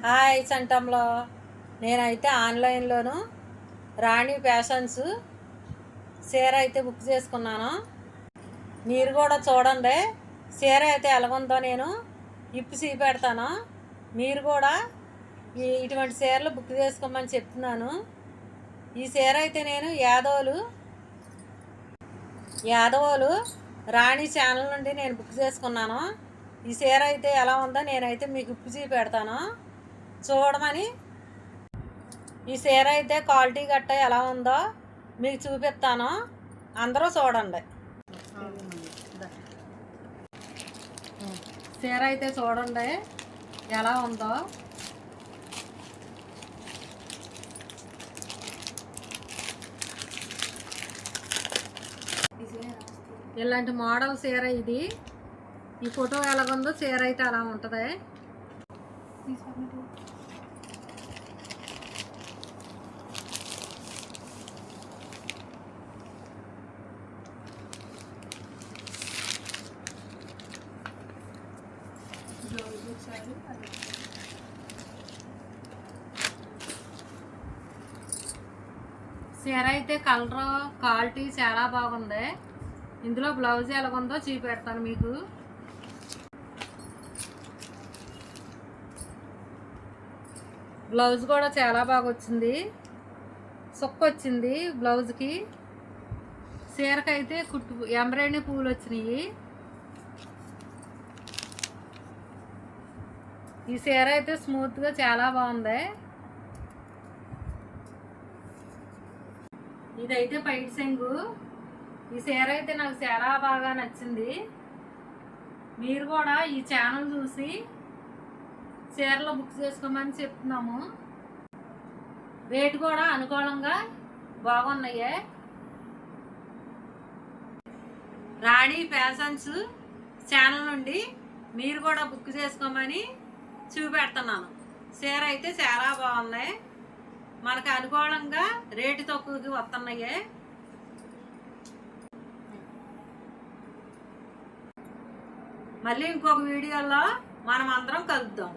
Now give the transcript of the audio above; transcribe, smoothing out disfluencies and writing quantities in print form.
Hi సంటంలో నేనైతే ఆన్లైన్లోను రాణి fashions చీర అయితే బుక్ చేసుకున్నాను. మీరు కూడా చూడండి చీర అయితే ఎలాగుందో నేను ఇప్పి పెడతాను. మీరు కూడా ఇటువంటి చీరలు బుక్ చేసుకోమని చెప్తున్నాను. ఈ చీర అయితే నేను యాదవులు రాణి ఛానల్ నుండి నేను బుక్ చేసుకున్నాను. ఈ చీర అయితే ఎలా ఉందో నేనైతే మీకు ఇప్పి పెడతాను చూడమని. ఈ చీర అయితే క్వాలిటీ గట్ట ఎలా ఉందో మీకు చూపిస్తాను, అందరూ చూడండి. చీర అయితే చూడండి ఎలా ఉందో. ఇలాంటి మోడల్ చీర ఇది. ఈ ఫోటో ఎలాగుందో చీర అయితే అలా ఉంటుంది. చీర అయితే కలర్ క్వాలిటీ చాలా బాగుంది. ఇందులో బ్లౌజ్ ఎలాగుందో చూపెడతాను మీకు. బ్లౌజ్ కూడా చాలా బాగా వచ్చింది, సొక్క వచ్చింది బ్లౌజ్కి. చీరకైతే ఎంబ్రాయిడరీ పూలు వచ్చినాయి. ఈ చీర అయితే స్మూత్గా చాలా బాగుంది. ఇదైతే పైట్ సెంగు. ఈ చీర అయితే నాకు చాలా బాగా నచ్చింది. మీరు కూడా ఈ ఛానల్ చూసి చీరలు బుక్ చేసుకోమని చెప్తున్నాము. రేటు కూడా అనుకూలంగా బాగున్నాయి. రాణి ఫ్యాషన్స్ ఛానల్ నుండి మీరు కూడా బుక్ చేసుకోమని చూపెడుతున్నాను. చీర అయితే చాలా బాగున్నాయి, మనకు అనుకూలంగా రేటు తక్కువకి వస్తున్నాయి. మళ్ళీ ఇంకొక వీడియోలో మనం అందరం కలుద్దాం.